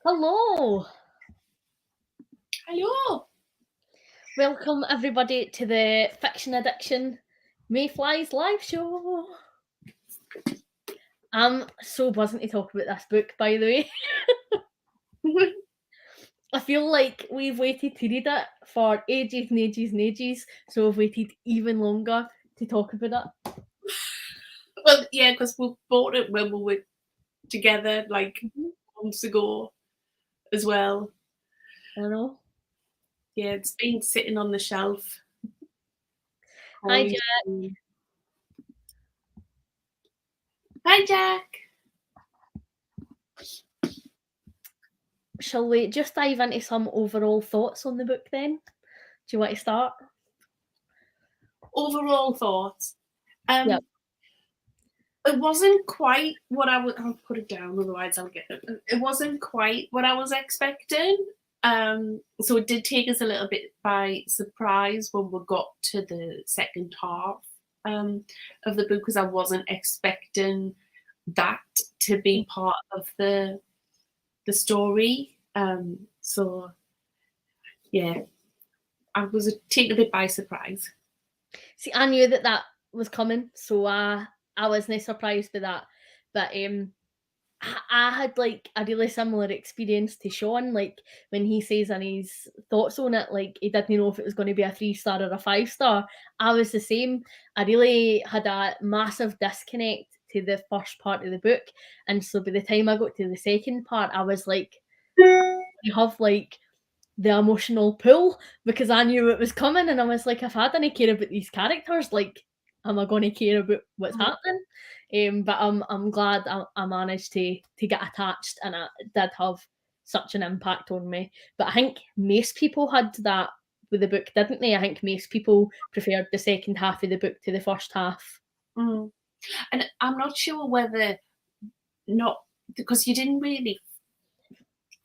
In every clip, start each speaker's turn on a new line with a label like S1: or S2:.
S1: Hello.
S2: Hello.
S1: Welcome everybody to the Fiction Addiction Mayflies live show. I'm so buzzing to talk about this book, by the way. I feel like we've waited to read it for ages and ages and ages, so we've waited even longer to talk about it.
S2: Well, yeah, because we bought it when we were together, like months ago as well.
S1: I know.
S2: Yeah, it's been sitting on the shelf.
S1: Hi, Jack.
S2: Hi, Jack.
S1: Shall we just dive into some overall thoughts on the book then? Do you want to start?
S2: Overall thoughts.
S1: Yep.
S2: It wasn't quite what I'll put it down, otherwise I'll get it. It wasn't quite what I was expecting. So it did take us a little bit by surprise when we got to the second half of the book, because I wasn't expecting that to be part of the story. So yeah, I was taken a bit by surprise.
S1: See, I knew that was coming, so I wasn't surprised by that. But I had like a really similar experience to Sean, like when he says in his thoughts on it, like he didn't know if it was going to be a 3-star or a 5-star. I was the same. I really had a massive disconnect to the first part of the book, and so by the time I got to the second part, I was like, you have like the emotional pull, because I knew it was coming, and I was like, if I didn't care about these characters, like, am I going to care about what's happening? But I'm glad I managed to get attached, and it did have such an impact on me. But I think most people had that with the book, didn't they? I think most people preferred the second half of the book to the first half.
S2: And I'm not sure whether not, because you didn't really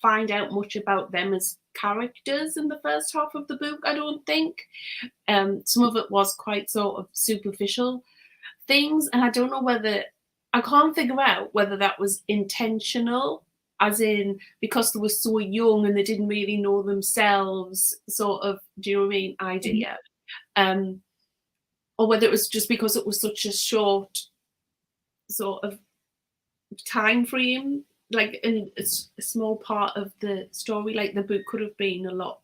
S2: find out much about them as characters in the first half of the book, I don't think. Some of it was quite sort of superficial things, and I don't know whether, I can't figure out whether that was intentional, as in because they were so young and they didn't really know themselves, sort of, do you know what I mean, idea. Or whether it was just because it was such a short sort of time frame, like in a small part of the story. Like the book could have been a lot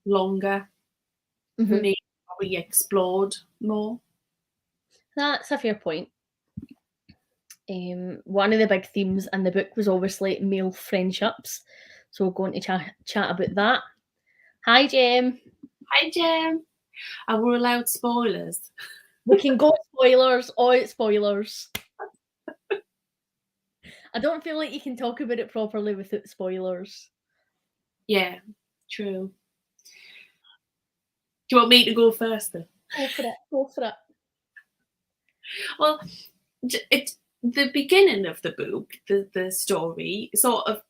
S2: longer for me, probably explored more.
S1: That's a fair point. One of the big themes in the book was obviously male friendships, so we're going to chat about that. Hi, Jem.
S2: Hi, Jem. Are we allowed spoilers?
S1: We can go spoilers, all spoilers. I don't feel like you can talk about it properly without spoilers.
S2: Yeah, true. Do you want me to go first then?
S1: Go for it.
S2: Well, it's the beginning of the book, the story, sort of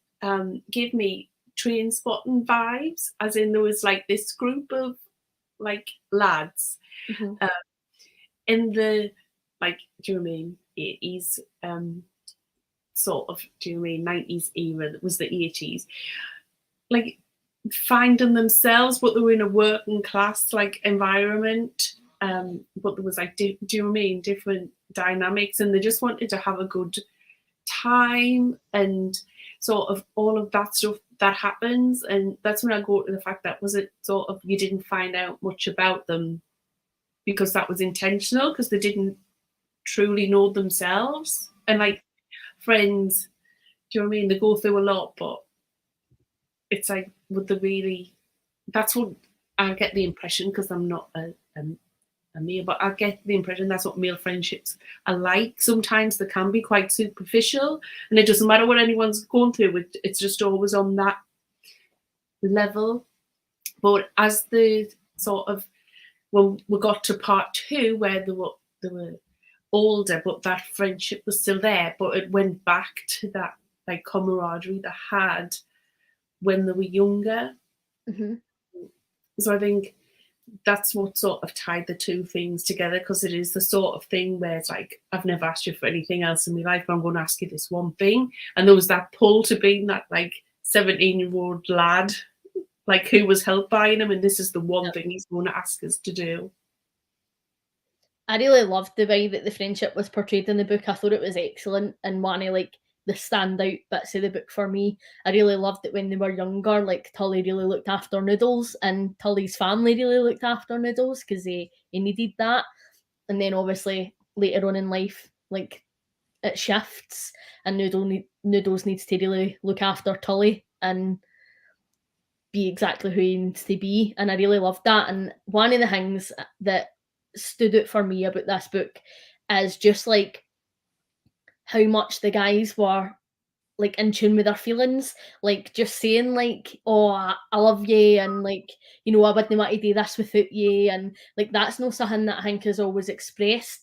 S2: gave me train spotting vibes, as in there was like this group of like lads in the, like, do you know what I mean, 80s, sort of, do you know what I mean, 90s era, that was the 80s, like finding themselves, but they were in a working class like environment, but there was like, do you know what I mean, different dynamics, and they just wanted to have a good time, and sort of all of that stuff that happens. And that's when I go to the fact that was it sort of, you didn't find out much about them because that was intentional, because they didn't truly know themselves. And like friends, do you know what I mean, they go through a lot, but it's like, would they really, that's what I get the impression, because I'm not a male, but I get the impression that's what male friendships are like. Sometimes they can be quite superficial, and it doesn't matter what anyone's going through, it's just always on that level. But as the sort of, when we got to part 2, where they were older, but that friendship was still there, but it went back to that like camaraderie they had when they were younger. So I think that's what sort of tied the two things together, because it is the sort of thing where it's like, I've never asked you for anything else in my life, but I'm going to ask you this one thing. And there was that pull to being that like 17-year-old lad, like, who was help buying him, and this is the one thing he's going to ask us to do.
S1: I really loved the way that the friendship was portrayed in the book. I thought it was excellent, and one of like the standout bits of the book for me. I really loved it when they were younger. Like Tully really looked after Noodles, and Tully's family really looked after Noodles because he needed that. And then obviously later on in life, like it shifts, and Noodles needs to really look after Tully and be exactly who he needs to be. And I really loved that. And one of the things that stood out for me about this book is just like how much the guys were like in tune with their feelings, like just saying like, "Oh, I love you," and like, you know, "I wouldn't want to do this without you," and like that's not something that I think is always expressed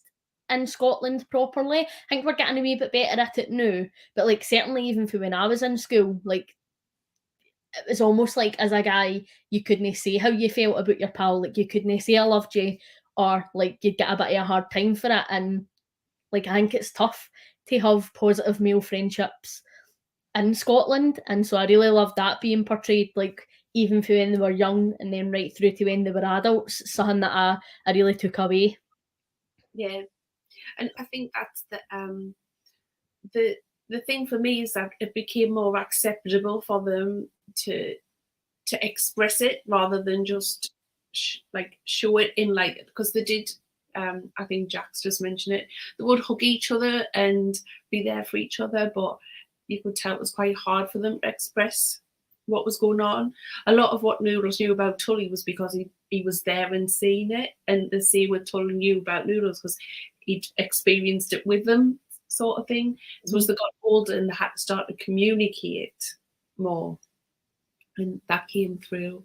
S1: in Scotland properly. I think we're getting a wee bit better at it now, but like certainly even for when I was in school, like it was almost like as a guy, you couldn't say how you felt about your pal, like you couldn't say I loved you, or like you'd get a bit of a hard time for it. And like I think it's tough to have positive male friendships in Scotland. And so I really love that being portrayed, like even from when they were young and then right through to when they were adults, something that I really took away.
S2: Yeah. And I think that's the thing for me is that it became more acceptable for them to express it rather than just show it in, like, because they did. I think Jack's just mentioned it. They would hug each other and be there for each other, but you could tell it was quite hard for them to express what was going on. A lot of what Noodles knew about Tully was because he was there and seen it, and the same with Tully knew about Noodles because he'd experienced it with them, sort of thing. So as they got older and they had to start to communicate more, and that came through.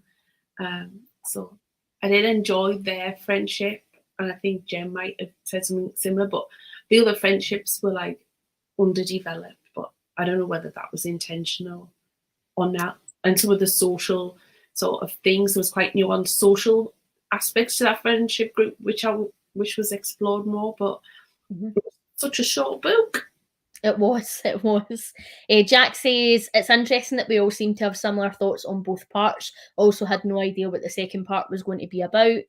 S2: So I did enjoy their friendship, and I think Jem might have said something similar, but the other friendships were like underdeveloped, but I don't know whether that was intentional or not. And some of the social sort of things, there was quite nuanced social aspects to that friendship group, which was explored more, but it was such a short book.
S1: It was. Jack says, it's interesting that we all seem to have similar thoughts on both parts. Also had no idea what the second part was going to be about.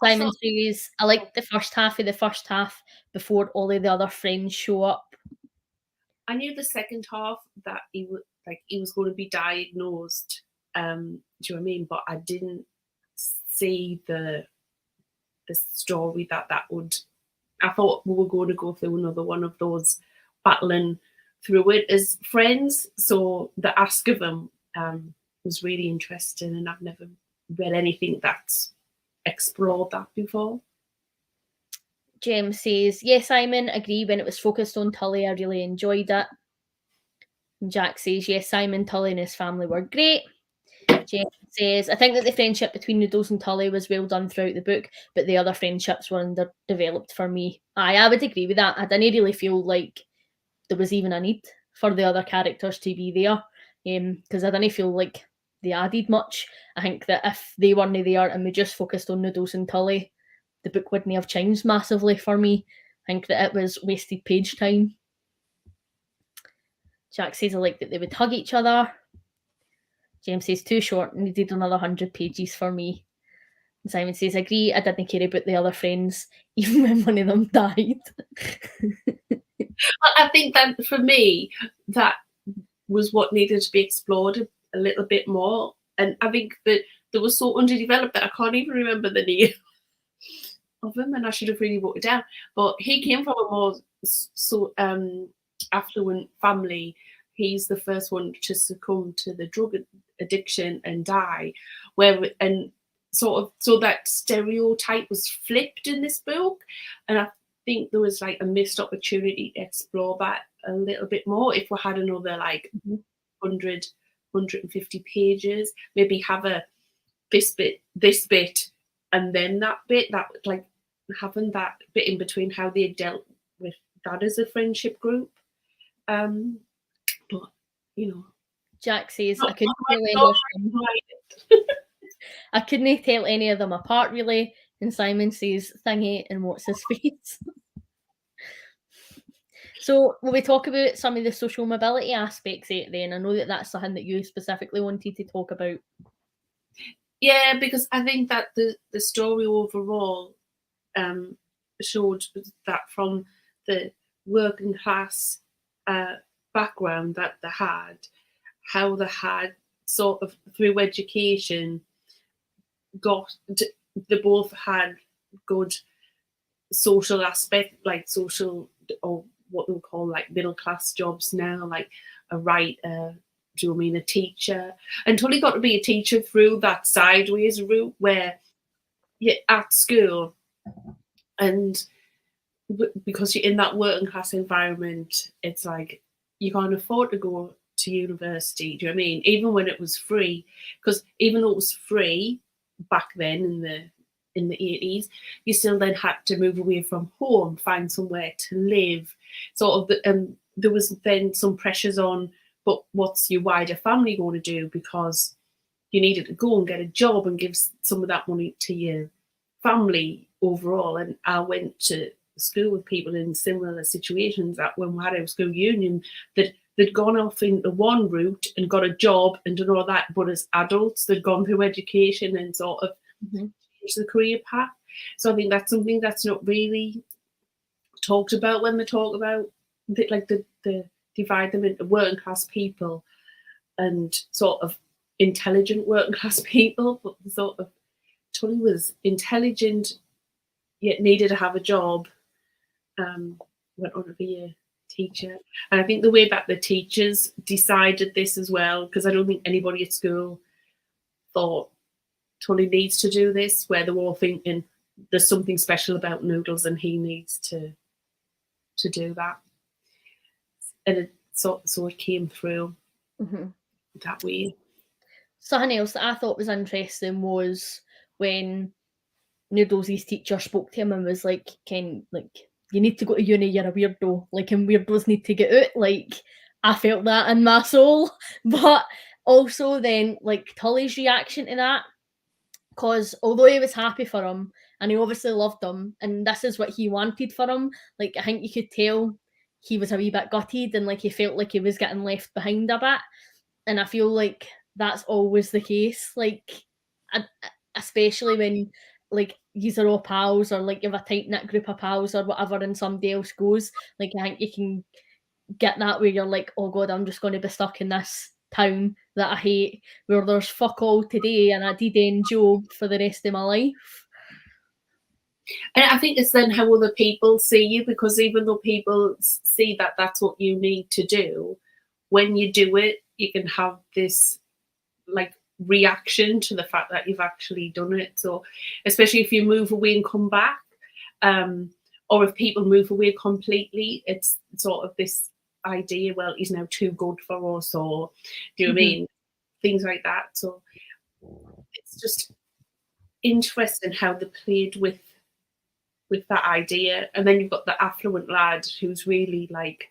S1: Simon says, I liked the first half of the first half before all of the other friends show up.
S2: I knew the second half that he was going to be diagnosed. Do you know what I mean? But I didn't see the story that would. I thought we were going to go through another one of those battling through it as friends. So the ask of them was really interesting, and I've never read anything that's explored that before.
S1: Jem says, yes, Simon, agree. When it was focused on Tully, I really enjoyed it. And Jack says, yes, Simon, Tully and his family were great. Jem says, I think that the friendship between Noodles and Tully was well done throughout the book, but the other friendships were underdeveloped for me. I would agree with that. I didn't really feel like there was even a need for the other characters to be there, because I didn't feel like they added much. I think that if they weren't there and we just focused on Noodles and Tully, the book wouldn't have changed massively for me. I think that it was wasted page time. Jack says I like that they would hug each other. James says too short, needed another 100 pages for me. And Simon says, agree, I didn't care about the other friends, even when one of them died.
S2: I think that for me, that was what needed to be explored a little bit more. And I think that they were so underdeveloped that I can't even remember the name of him, and I should have really wrote it down. But he came from a more affluent family. He's the first one to succumb to the drug addiction and die. So that stereotype was flipped in this book, and I think there was like a missed opportunity to explore that a little bit more. If we had another like 100, 150 pages, maybe have this bit, and then that bit, that like having that bit in between how they dealt with that as a friendship group. But you know,
S1: Jack says I couldn't tell any of them. I couldn't tell any of them apart really. And Simon says thingy and what's his face. So will we talk about some of the social mobility aspects of it then? I know that that's something that you specifically wanted to talk about.
S2: Yeah, because I think that the story overall showed that from the working class background that they had, how they had sort of through education they both had good social aspect, like social, or what we call like middle class jobs now, like a writer, do you mean a teacher? And Tully got to be a teacher through that sideways route where you're at school and because you're in that working class environment, it's like you can't afford to go to university. Do you know what I mean? Even when it was free, because even though it was free back then in the 80s, you still then had to move away from home, find somewhere to live. Sort of, there was then some pressures on, but what's your wider family going to do? Because you needed to go and get a job and give some of that money to your family overall. And I went to school with people in similar situations that when we had our school union, that they'd gone off into one route and got a job and done all that, but as adults they'd gone through education and sort of changed the career path. So I think that's something that's not really talked about when they talk about the divide them into working class people and sort of intelligent working class people. But the sort of Tully was intelligent yet needed to have a job, went on to be a teacher. And I think the way back the teachers decided this as well, because I don't think anybody at school thought Tully needs to do this, where they were all thinking there's something special about Noodles and he needs to do that. And it sort of came through that way.
S1: Something else that I thought was interesting was when Noodles' teacher spoke to him and was like, Ken, like, you need to go to uni, you're a weirdo. Like, and weirdos need to get out. Like, I felt that in my soul. But also then, like, Tully's reaction to that, because although he was happy for him, and he obviously loved him, and this is what he wanted for him, like, I think you could tell he was a wee bit gutted and, like, he felt like he was getting left behind a bit. And I feel like that's always the case. Like, especially when like yous are all pals or like you have a tight knit group of pals or whatever, and somebody else goes. Like, I think you can get that where you're like, oh god, I'm just going to be stuck in this town that I hate, where there's fuck all today, and I did end job for the rest of my life.
S2: And I think it's then how other people see you, because even though people see that that's what you need to do, when you do it, you can have this like reaction to the fact that you've actually done it. So especially if you move away and come back, or if people move away completely, it's sort of this idea, well, he's now too good for us, or do you know what I mean? Things like that. So it's just interesting how they played with that idea. And then you've got the affluent lad who's really like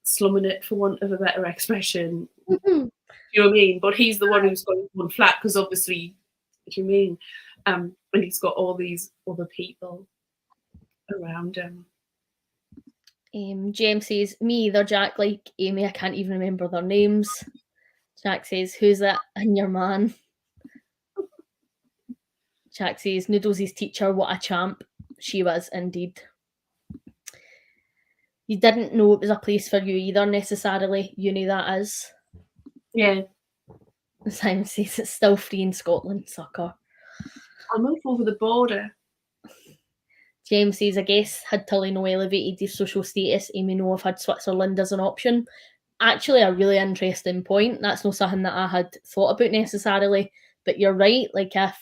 S2: slumming it, for want of a better expression. You know what I mean? But he's the one who's got one flat, because obviously, what do you mean? And he's got all these other people around him.
S1: James says, me either, Jack, like Amy, I can't even remember their names. Jack says, who's that in your man? Jack says, Noodles' teacher, what a champ. She was indeed. You didn't know it was a place for you either, necessarily. Uni, that is.
S2: Yeah.
S1: Simon says it's still free in Scotland, sucker.
S2: I'll move over the border.
S1: James says, I guess, had Tully no elevated his social status, he may not have had Switzerland as an option. Actually, a really interesting point. That's not something that I had thought about necessarily, but you're right. Like, if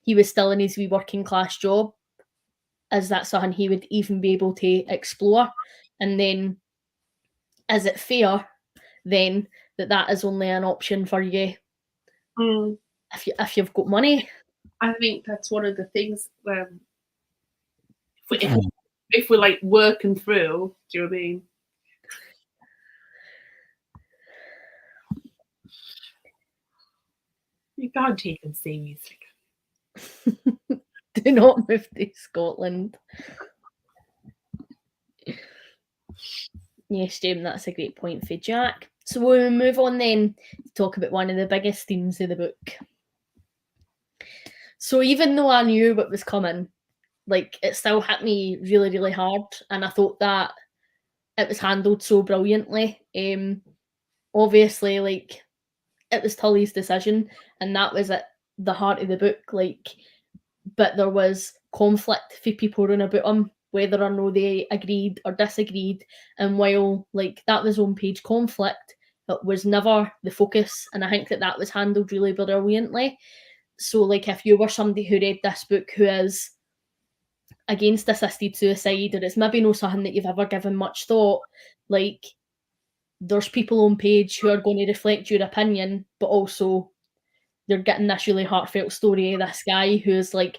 S1: he was still in his wee working class job, is that something he would even be able to explore? And then, is it fair then that is only an option for you if you've got money?
S2: I think that's one of the things if we're like working through, do you know what I mean? You can't take them seriously.
S1: Do not move to Scotland. Yes, Jim, that's a great point for Jack. So we'll move on then to talk about one of the biggest themes of the book. So even though I knew what was coming, like it still hit me really, really hard, and I thought that it was handled so brilliantly. Obviously, like it was Tully's decision, and that was at the heart of the book. Like, but there was conflict for people around about him, whether or no they agreed or disagreed. And while like that was on page conflict, it was never the focus, and I think that that was handled really brilliantly. So, like, if you were somebody who read this book who is against assisted suicide, or it's maybe not something that you've ever given much thought, like, there's people on page who are going to reflect your opinion, but also you're getting this really heartfelt story of this guy who's like,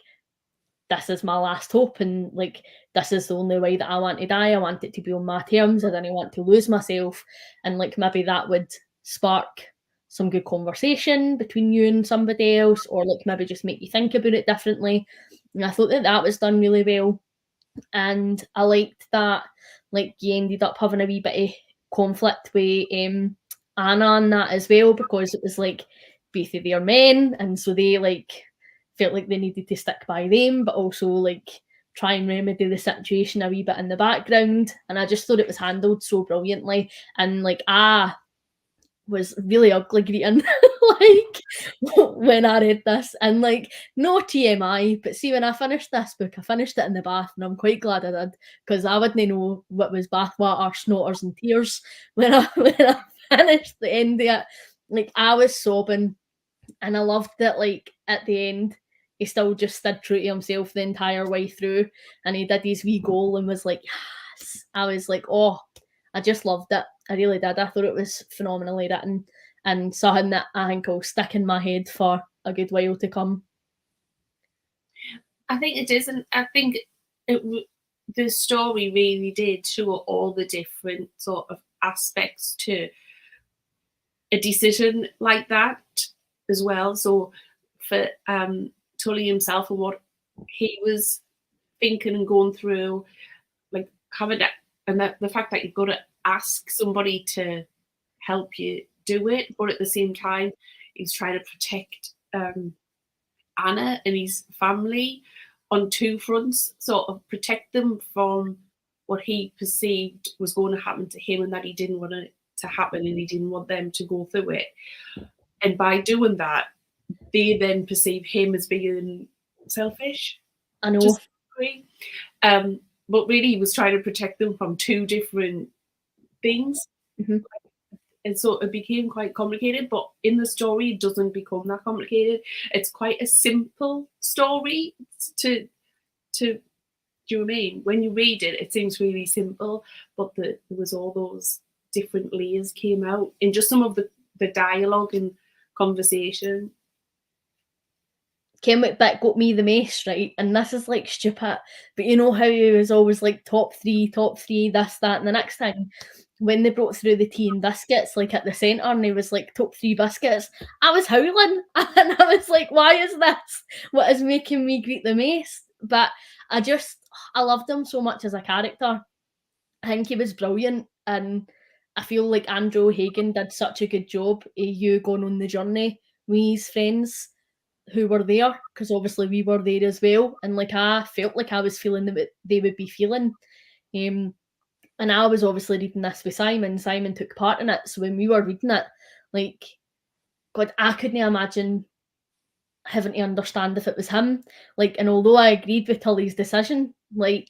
S1: this is my last hope, and like, this is the only way that I want to die. I want it to be on my terms. I didn't want to lose myself. And like, maybe that would spark some good conversation between you and somebody else, or like maybe just make you think about it differently. And I thought that that was done really well. And I liked that, like, you ended up having a wee bit of conflict with Anna and that as well, because it was like both of their men, and so they like felt like they needed to stick by them, but also like try and remedy the situation a wee bit in the background. And I just thought it was handled so brilliantly. And like, I was really ugly greeting like when I read this, and like, no TMI, but see, when I finished this book, I finished it in the bath, and I'm quite glad I did, because I wouldn't know what was bathwater, snotters and tears when I when I finished the end of it. Like, I was sobbing, and I loved that, like, at the end he still just stood true to himself the entire way through, and he did his wee goal and was like, yes. I was like, oh, I just loved it. I really did. I thought it was phenomenally written, and something that I think will stick in my head for a good while to come.
S2: I think it is, and I think the story really did show all the different sort of aspects to a decision like that as well. So for Tully himself and what he was thinking and going through, like having that, and the fact that you've got to ask somebody to help you do it, but at the same time he's trying to protect Anna and his family on two fronts, sort of protect them from what he perceived was going to happen to him and that he didn't want it to happen and he didn't want them to go through it. And by doing that, they then perceive him as being selfish.
S1: I know.
S2: But really he was trying to protect them from two different things.
S1: Mm-hmm.
S2: And so it became quite complicated, but in the story, it doesn't become that complicated. It's quite a simple story to do you know what I mean? When you read it, it seems really simple, but there was all those different layers came out in just some of the dialogue and conversation.
S1: Came what bit got me the most, right? And this is like stupid, but you know how he was always like top three, this, that, and the next thing. When they brought through the tea and biscuits, like at the centre, and he was like top 3 biscuits, I was howling, and I was like, why is this what is making me greet the most? But I loved him so much as a character. I think he was brilliant, and I feel like Andrew Hagen did such a good job of you going on the journey with his friends who were there, because obviously we were there as well, and like I felt like I was feeling what they would be feeling. And I was obviously reading this with Simon. Simon took part in it. So when we were reading it, like, God, I couldn't imagine having to understand if it was him. Like, and although I agreed with Tully's decision, like,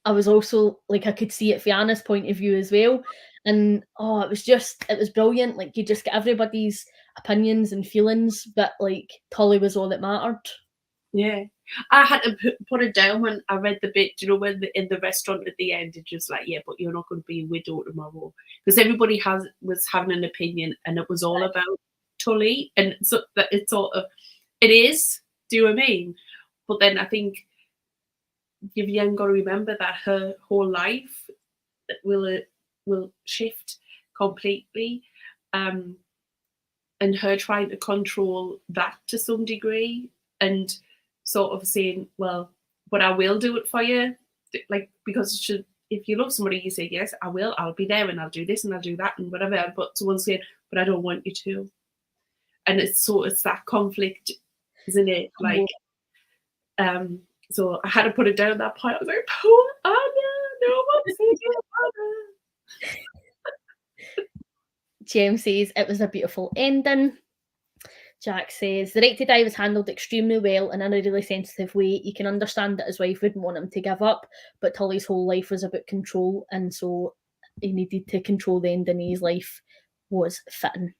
S1: I was also, like, I could see it from Anna's point of view as well. And, oh, it was brilliant. Like, you just get everybody's opinions and feelings, but, like, Tully was all that mattered.
S2: Yeah. I had to put it down when I read the bit, you know, when in the restaurant at the end, it's just like, yeah, but you're not going to be a widow tomorrow. Because everybody was having an opinion, and it was all about Tully. And so that it's sort of, it is, do you know what I mean? But then I think you've young got to remember that her whole life will shift completely. And her trying to control that to some degree, and sort of saying, well, but I will do it for you, like, because if you love somebody, you say, yes, I will, I'll be there, and I'll do this and I'll do that and whatever. But someone's saying, but I don't want you to. And it's that conflict, isn't it? Like, so I had to put it down at that point. I was like, poor Anna, no one's thinking Anna.
S1: James says it was a beautiful ending. Jack says the right to die was handled extremely well and in a really sensitive way. You can understand that his wife wouldn't want him to give up, but Tully's whole life was about control, and so he needed to control the ending of his life was fitting.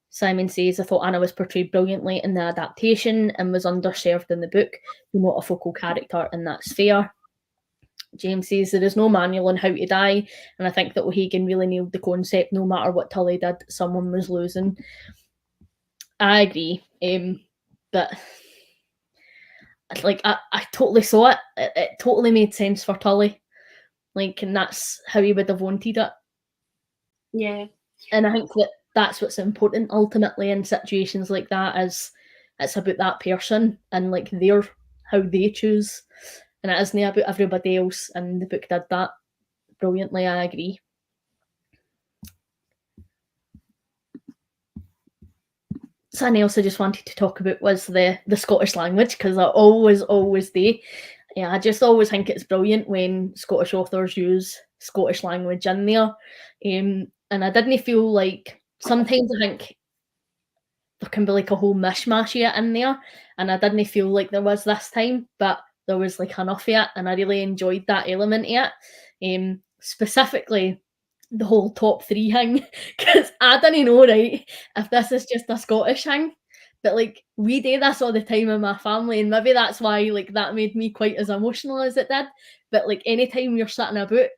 S1: Simon says, I thought Anna was portrayed brilliantly in the adaptation and was underserved in the book. You're not a focal character, and that's fair. James says there is no manual on how to die, and I think that O'Hagan really nailed the concept. No matter what Tully did, someone was losing. I agree, but like I totally saw it. It totally made sense for Tully, like, and that's how he would have wanted it.
S2: Yeah,
S1: and I think that that's what's important ultimately in situations like that, is it's about that person and like how they choose, and it isn't about everybody else, and the book did that brilliantly. I agree. Something else I just wanted to talk about was the Scottish language, because I always do. Yeah, I just always think it's brilliant when Scottish authors use Scottish language in there, and I didn't feel like, sometimes I think there can be like a whole mishmash of it in there, and I didn't feel like there was this time, but there was like enough of it, and I really enjoyed that element of it. Specifically the whole top 3 thing, because I didn't know, right, if this is just a Scottish thing, but like we do this all the time in my family, and maybe that's why like that made me quite as emotional as it did. But like anytime you're sitting about,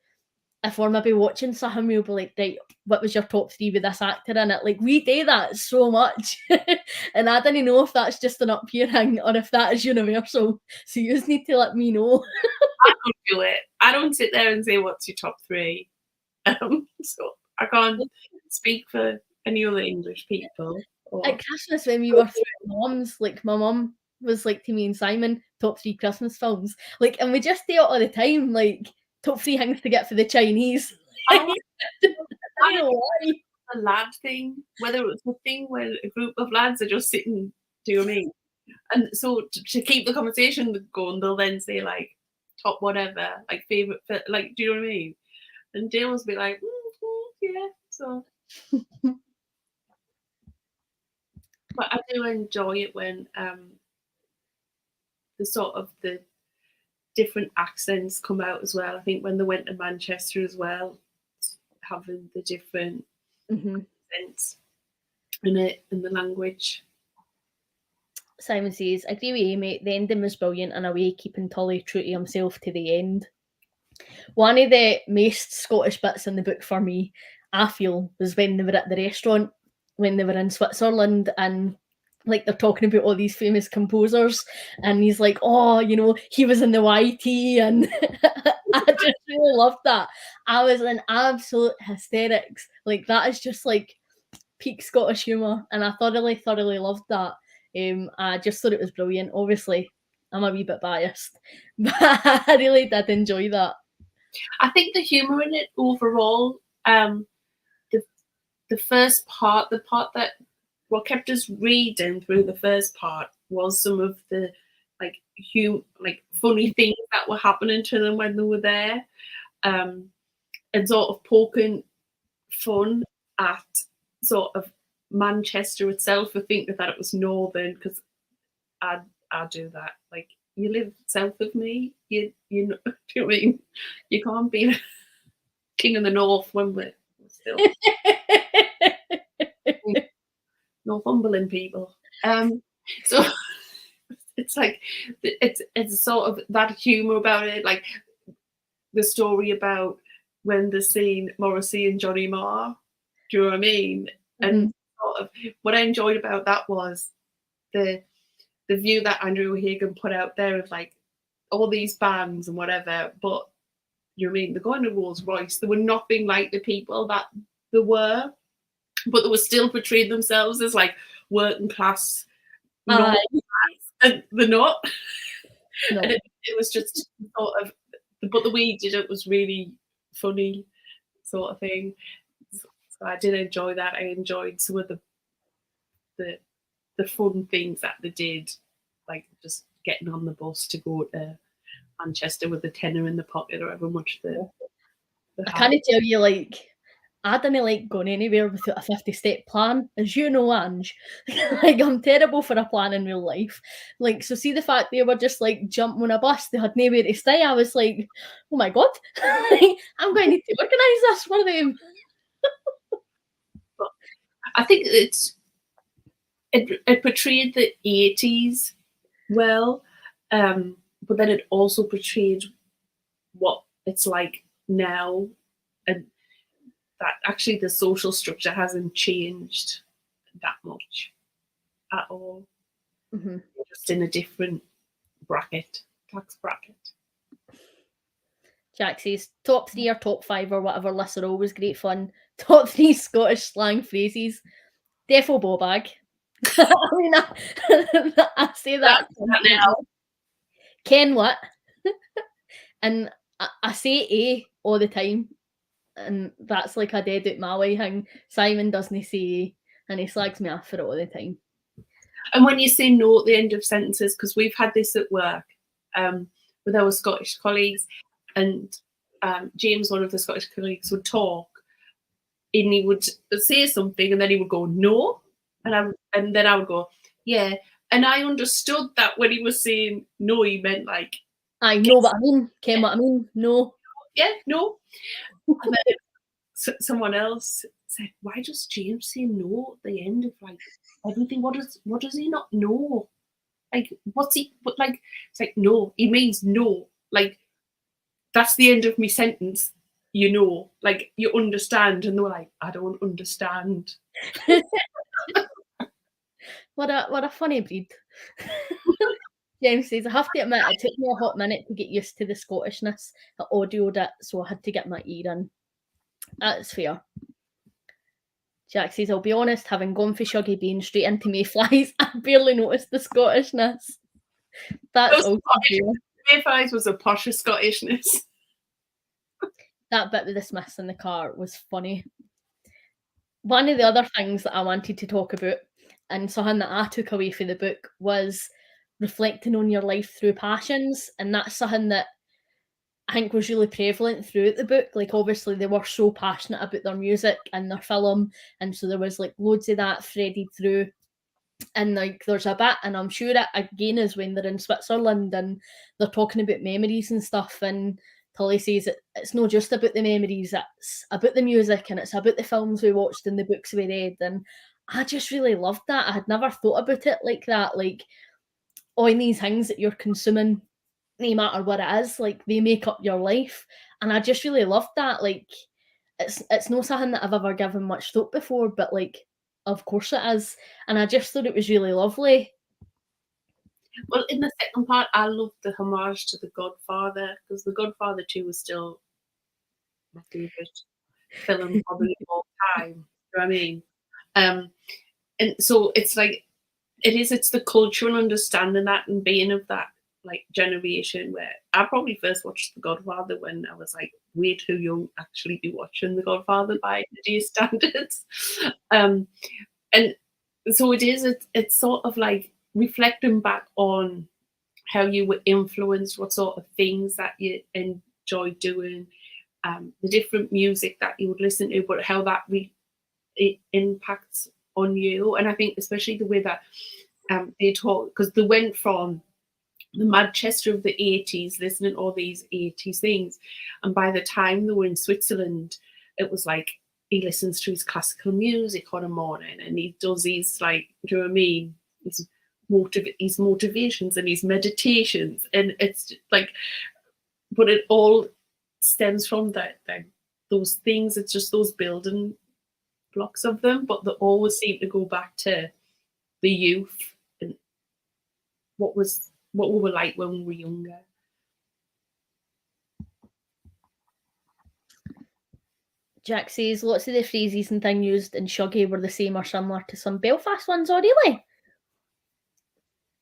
S1: if we're maybe watching something, we'll be like, right, what was your top 3 with this actor in it? Like we do that so much. And I didn't know if that's just an up here thing or if that is universal. So you just need to let me know.
S2: I don't do it. I don't sit there and say, what's your top 3? So I can't speak for any other English people.
S1: At Christmas, when we were through mums, like my mum was like to me and Simon, top 3 Christmas films. Like, and we just do it all the time, like top 3 things to get for the Chinese. I don't know why.
S2: A lad thing, whether it was the thing where a group of lads are just sitting, do you know what I mean? And so to keep the conversation going, they'll then say like top whatever, like favorite, like, do you know what I mean? And James will be like, yeah, so. But I do enjoy it when the sort of the different accents come out as well. I think when they went to Manchester as well, having the different accents in it, in the language.
S1: Simon says, I agree with you, mate. The ending was brilliant in a way, keeping Tully true to himself to the end. One of the most Scottish bits in the book for me, I feel, was when they were at the restaurant, when they were in Switzerland, and like they're talking about all these famous composers, and he's like, oh, you know, he was in the YT, and I just really loved that. I was in absolute hysterics. Like that is just like peak Scottish humour, and I thoroughly loved that. I just thought it was brilliant. Obviously, I'm a wee bit biased, but I really did enjoy that.
S2: I think the humour in it overall, the first part, the part that what kept us reading through the first part was some of the like funny things that were happening to them when they were there, and sort of poking fun at sort of Manchester itself. I think that it was northern, because I do that. Like, you live south of me, you know, do you know what I mean? You can't be king of the north when we're still Northumberland people. So it's like it's sort of that humour about it, like the story about when they're seeing Morrissey and Johnny Marr. Do you know what I mean? And sort of what I enjoyed about that was the view that Andrew O'Hagan put out there of like all these bands and whatever, but you know what I mean, they're going to Rolls Royce. They were nothing like the people that they were, but they were still portraying themselves as like working class, and they're not. No. And it was just sort of but the way he did it was really funny, sort of thing. So I did enjoy that. I enjoyed some of the fun things that they did, like just getting on the bus to go to Manchester with the tenner in the pocket or however much the
S1: I can't tell you, like, I didn't like going anywhere without a 50-step plan, as you know, Ange. Like, I'm terrible for a plan in real life. Like, so see the fact they were just like jumping on a bus, they had nowhere to stay. I was like, oh my god, I'm going to need to organise this for them.
S2: But I think it portrayed the 80s well, but then it also portrayed what it's like now, and that actually the social structure hasn't changed that much at all.
S1: Mm-hmm.
S2: Just in a different tax bracket.
S1: Jack says top 3 or top 5 or whatever lists are always great fun. Top 3 Scottish slang phrases. Defo ball bag. I mean, I say that now. Ken what? And I say A all the time. And that's like a dead out my way thing. Simon doesn't say A, and he slags me off for it all the time.
S2: And when you say no at the end of sentences, because we've had this at work with our Scottish colleagues, and James, one of the Scottish colleagues, would talk, and he would say something, and then he would go no, and then I would go yeah, and I understood that when he was saying no, he meant like
S1: I know what I mean. Ken what I mean? No.
S2: Yeah, no. And then someone else said, "Why does James say no at the end of like everything? What does he not know? Like, what's he? But like, it's like no. He means no. Like, that's the end of my sentence. You know, like you understand." And they were like, "I don't understand."
S1: What a funny breed. James says, I have to admit, it took me a hot minute to get used to the Scottishness. I audioed it, so I had to get my ear in. That's fair. Jack says, I'll be honest, having gone for Shuggy Bean straight into Mayflies, I barely noticed the Scottishness. That's also fair.
S2: Mayflies was a posher Scottishness.
S1: That bit with the Smiths in the car was funny. One of the other things that I wanted to talk about, and something that I took away from the book, was reflecting on your life through passions. And that's something that I think was really prevalent throughout the book. Like, obviously, they were so passionate about their music and their film, and so there was like loads of that threaded through. And like, there's a bit, and I'm sure it again is when they're in Switzerland and they're talking about memories and stuff. And Tully says it's not just about the memories, it's about the music and it's about the films we watched and the books we read. And I just really loved that. I had never thought about it like that. Like, all these things that you're consuming, no matter what it is, like they make up your life. And I just really loved that. Like, it's not something that I've ever given much thought before, but like, of course it is. And I just thought it was really lovely.
S2: Well, in the second part, I loved the homage to The Godfather, because The Godfather 2 was still my favourite film probably of all time. You know what I mean? And so it's like, it's the culture and understanding that and being of that like generation where I probably first watched The Godfather when I was like way too young actually to be watching The Godfather by today's standards. And so it's sort of like reflecting back on how you were influenced, what sort of things that you enjoyed doing, the different music that you would listen to, but how that it impacts on you. And I think especially the way that they talk, because they went from the Manchester of the 80s, listening to all these 80s things, and by the time they were in Switzerland, it was like he listens to his classical music on a morning and he does these, like, do you know what I mean, his motivations and his meditations, and it's like, but it all stems from those things. It's just those building blocks of them, but they always seem to go back to the youth and what we were like when we were younger.
S1: Jack says lots of the phrases and things used in Shuggy were the same or similar to some Belfast ones. Oh, really?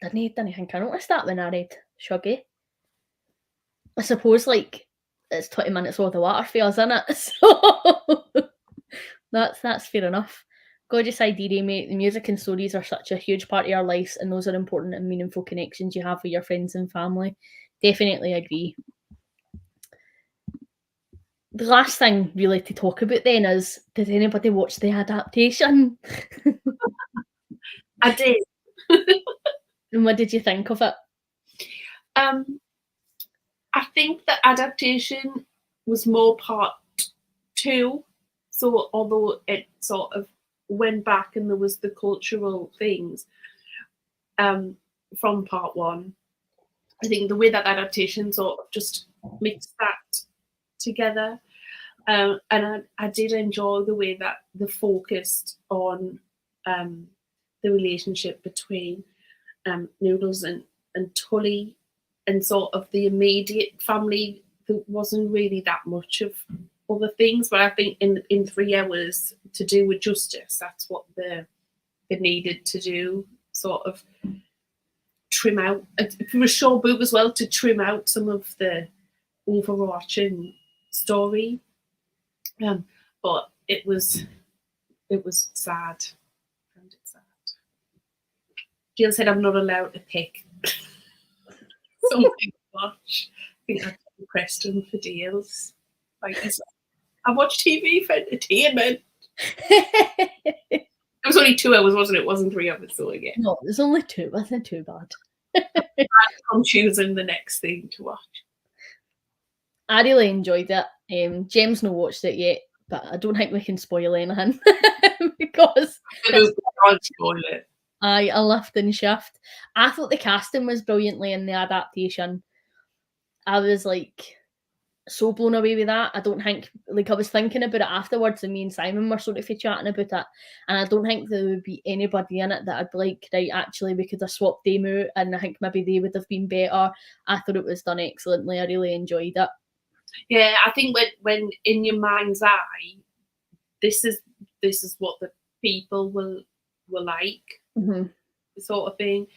S1: Didn't think I noticed that when I read Shuggy. I suppose, like, it's 20 minutes worth of water fares, isn't it? So that's fair enough. Gorgeous idea, mate. The music and stories are such a huge part of our lives, and those are important and meaningful connections you have with your friends and family. Definitely agree. The last thing really to talk about then is, did anybody watch the adaptation?
S2: I did.
S1: And what did you think of it?
S2: I think the adaptation was more part 2. So although it sort of went back and there was the cultural things from part 1, I think the way that adaptation sort of just mixed that together. And I did enjoy the way that they focused on the relationship between Noodles and Tully, and sort of the immediate family. There wasn't really that much of other things, but I think in 3 hours to do with justice, that's what they needed to do, sort of trim out, for a short book as well, to trim out some of the overarching story. But it was sad. I found it sad. Jill said I'm not allowed to pick something to watch. I think that's a question for deals. Like, I watch TV for entertainment. It was only 2 hours, wasn't it? It wasn't 3 hours, so again.
S1: No, it was only 2. Wasn't too bad.
S2: I'm choosing the next thing to watch.
S1: I really enjoyed it. James no watched it yet, but I don't think we can spoil anything because
S2: I can't spoil it.
S1: a lift and shift. I thought the casting was brilliantly in the adaptation. I was like so blown away with that. I don't think, like, I was thinking about it afterwards, and me and Simon were sort of chatting about it, and I don't think there would be anybody in it that I'd like, right, actually we could have swapped them out, and I think maybe they would have been better. I thought it was done excellently. I really enjoyed it.
S2: Yeah, I think when in your mind's eye, this is what the people will like, sort of thing,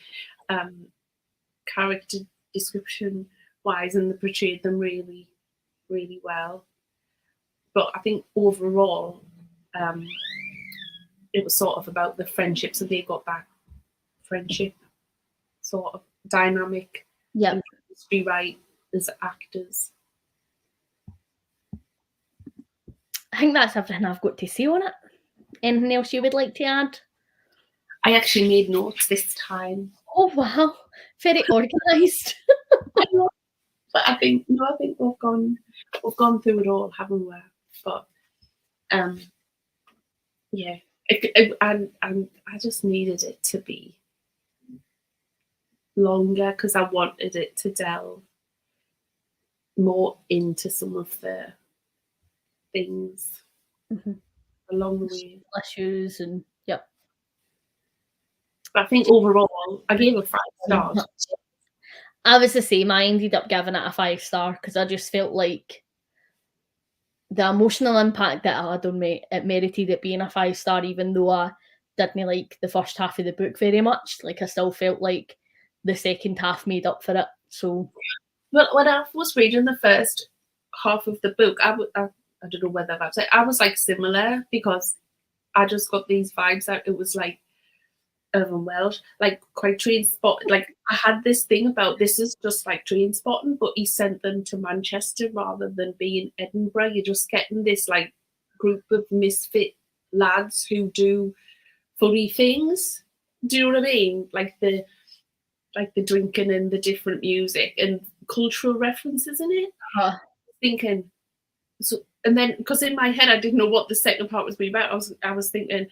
S2: character description wise, and they portrayed them really, really well. But I think overall, it was sort of about the friendships that they got back, friendship sort of dynamic.
S1: Yeah,
S2: be right as actors.
S1: I think that's everything I've got to say on it. Anything else you would like to add?
S2: I actually made notes this time.
S1: Oh wow, very organised.
S2: But I think we've gone through it all, haven't we? But yeah, and I just needed it to be longer because I wanted it to delve more into some of the things along the way,
S1: issues, and yep.
S2: But I think overall, I gave it 5 stars.
S1: I was the same. I ended up giving it a 5-star because I just felt like the emotional impact that it had on me, it merited it being a 5-star, even though I didn't like the first half of the book very much. Like, I still felt like the second half made up for it. So,
S2: well, when I was reading the first half of the book, I don't know whether that's it. I was like similar because I just got these vibes out. It was like Irvin Welsh, like quite train spot. Like, I had this thing about this is just like train spotting, but he sent them to Manchester rather than being Edinburgh. You're just getting this like group of misfit lads who do funny things. Do you know what I mean? Like the drinking and the different music and cultural references in it. Thinking so, and then because in my head I didn't know what the second part was about. I was thinking,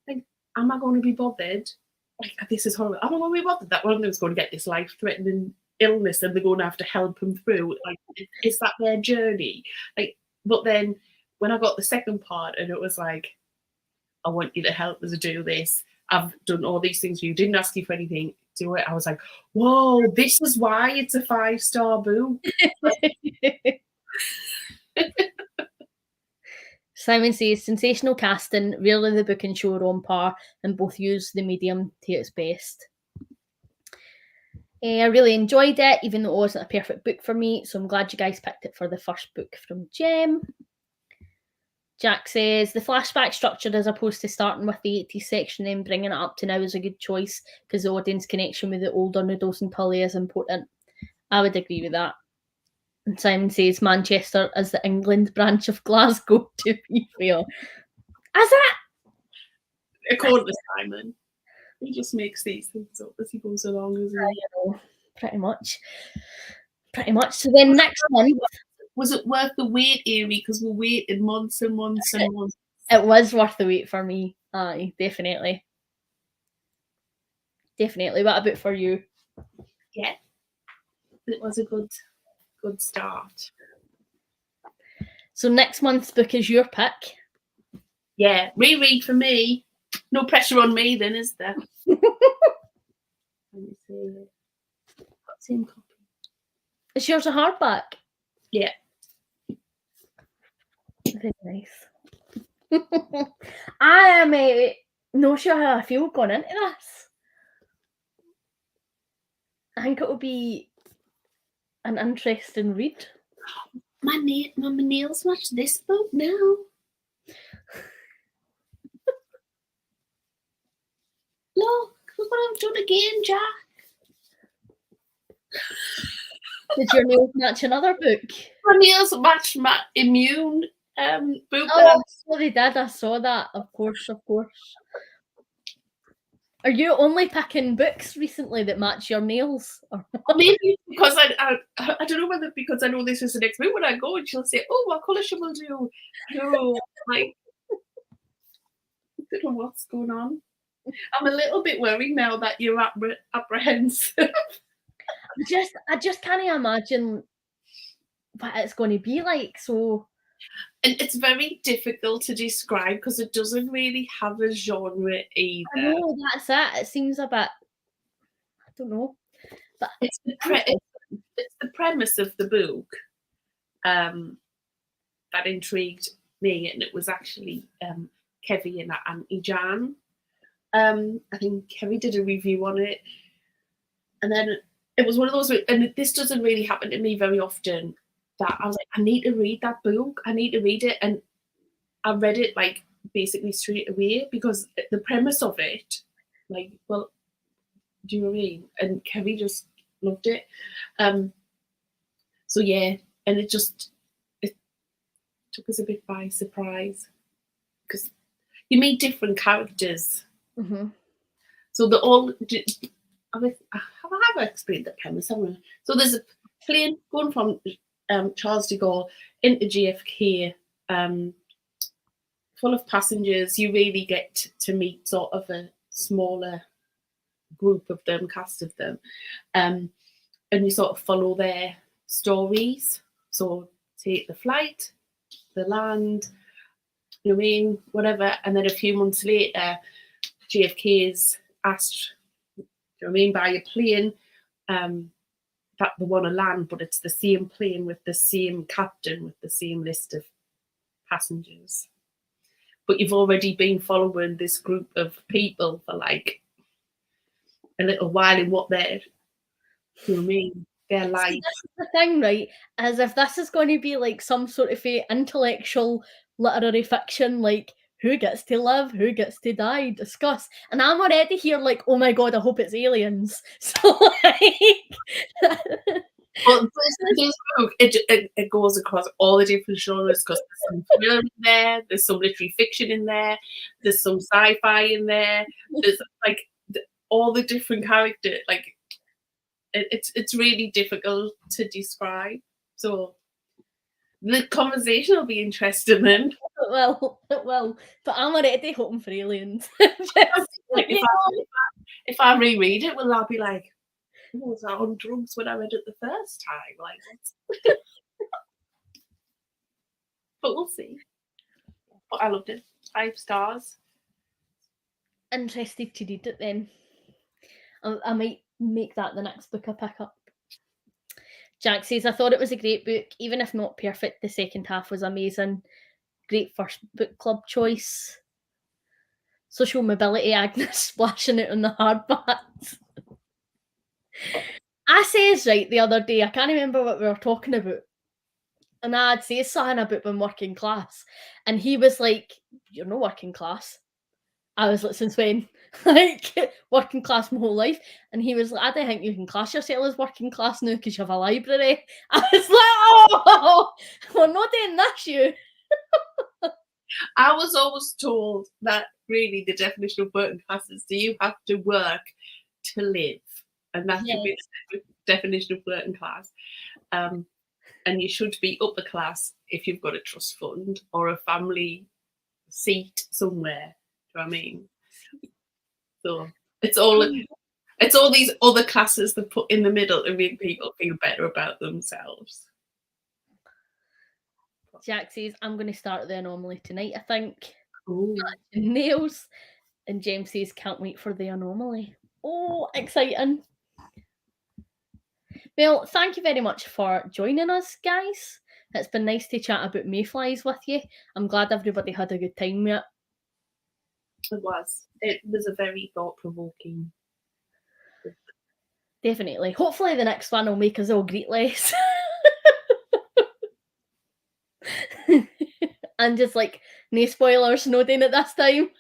S2: like, am I going to be bothered? Like, this is horrible. Am I going to be bothered that one of them is going to get this life-threatening illness and they're going to have to help him through? Like, is that their journey? Like, but then when I got the second part and it was like, I want you to help us do this. I've done all these things. You didn't ask you for anything. Do it. I was like, whoa, this is why it's a 5-star book.
S1: Simon says, sensational casting, really the book and show are on par, and both use the medium to its best. I really enjoyed it, even though it wasn't a perfect book for me, so I'm glad you guys picked it for the first book from Jem. Jack says, the flashback structure as opposed to starting with the 80s section and bringing it up to now is a good choice because the audience connection with the older Noodles and Polly is important. I would agree with that. And Simon says, Manchester is the England branch of Glasgow, to be fair. Is it?
S2: According to Simon. He just makes these things up as he goes along, isn't he?
S1: You know, pretty much. So then next month...
S2: Was it worth the wait, Amy? Because we waited months and months and months.
S1: It was worth the wait for me. Aye, definitely. Definitely. What about for you?
S2: Yeah. It was a good start.
S1: So next month's book is your pick.
S2: Yeah, reread for me. No pressure on me then, is there? Let me see. Same copy.
S1: Is yours a hardback?
S2: Yeah.
S1: Very nice. I am not sure how I feel going into this. I think it will be an interesting read.
S2: My nails match this book now. Look what I've done again, Jack.
S1: Did your nails match another book?
S2: My nails match my Immune book.
S1: Oh, so they did. I saw that. Of course. Are you only picking books recently that match your nails? Or
S2: maybe because I don't know whether because I know this is the next book when I go and she'll say, "Oh, what colour shall we do?" No, like I don't know what's going on. I'm a little bit worried now that you're apprehensive.
S1: I just can't imagine what it's going to be like. So,
S2: and it's very difficult to describe because it doesn't really have a genre either.
S1: I know, that's it. It seems a bit, I don't know, but
S2: it's the premise of the book that intrigued me, and it was actually Kevy and Auntie Jan. I think Kevy did a review on it, and then it was one of those, and this doesn't really happen to me very often, that I was like, I need to read that book, I need to read it, and I read it like basically straight away because the premise of it, like, well, do you know what I mean? And Kevy just loved it. So yeah, and it took us a bit by surprise because you meet different characters.
S1: Mm-hmm.
S2: So they're all. Have I explained the premise? So there's a plane going from Charles de Gaulle into JFK, full of passengers. You really get to meet sort of a smaller group of them, cast of them, and you sort of follow their stories. So take the flight, the land, you know what I mean, whatever, and then a few months later, JFK is asked, you know what I mean, by a plane that they want to land, but it's the same plane with the same captain with the same list of passengers. But you've already been following this group of people for like a little while in what they're, you know what I mean, their life.
S1: See, this is the thing, right? As if this is going to be like some sort of intellectual literary fiction, like who gets to live, who gets to die, discuss. And I'm already here like, oh my god, I hope it's aliens. So like
S2: well, this book, it goes across all the different genres because there's some thriller in there, there's some literary fiction in there, there's some sci-fi in there, there's like all the different characters. Like it's really difficult to describe. So the conversation will be interesting then.
S1: Well, but I'm already hoping for aliens.
S2: Like if I reread it, will I be like, oh, was I on drugs when I read it the first time? Like, but we'll see. But I loved it. 5 stars.
S1: Interested to read it then. I might make that the next book I pick up. Jack says, I thought it was a great book, even if not perfect. The second half was amazing. Great first book club choice. Social mobility, Agnes splashing it on the hardbacks. I says, right, the other day, I can't remember what we were talking about, and I'd say something about being working class, and he was like, "You're no working class." I was like, "Since when?" Like, working class my whole life, and he was like, "I don't think you can class yourself as working class now because you have a library." I was like, "Oh, we're not doing this, you."
S2: I was always told that really the definition of working class is, do you have to work to live? And that should be
S1: Yes.
S2: the definition of working class. And you should be upper class if you've got a trust fund or a family seat somewhere. Do you know what I mean? So it's all these other classes that put in the middle to make people feel better about themselves.
S1: Jack says, "I'm going to start the anomaly tonight, I think."
S2: Ooh.
S1: Nails. And James says, "Can't wait for the anomaly." Oh, exciting. Well, thank you very much for joining us, guys. It's been nice to chat about Mayflies with you. I'm glad everybody had a good time with it.
S2: It was. It was a very thought-provoking book.
S1: Definitely. Hopefully the next one will make us all greet less. And just like, no spoilers, no doing it this time.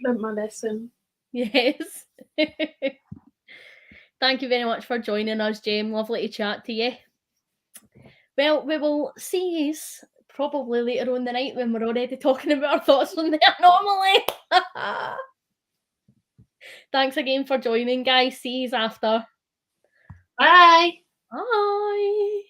S2: Learned my lesson.
S1: Yes. Thank you very much for joining us, Jane. Lovely to chat to you. Well, we will see you probably later on the night when we're already talking about our thoughts on the anomaly. Thanks again for joining, guys. See you after.
S2: Bye.
S1: Bye.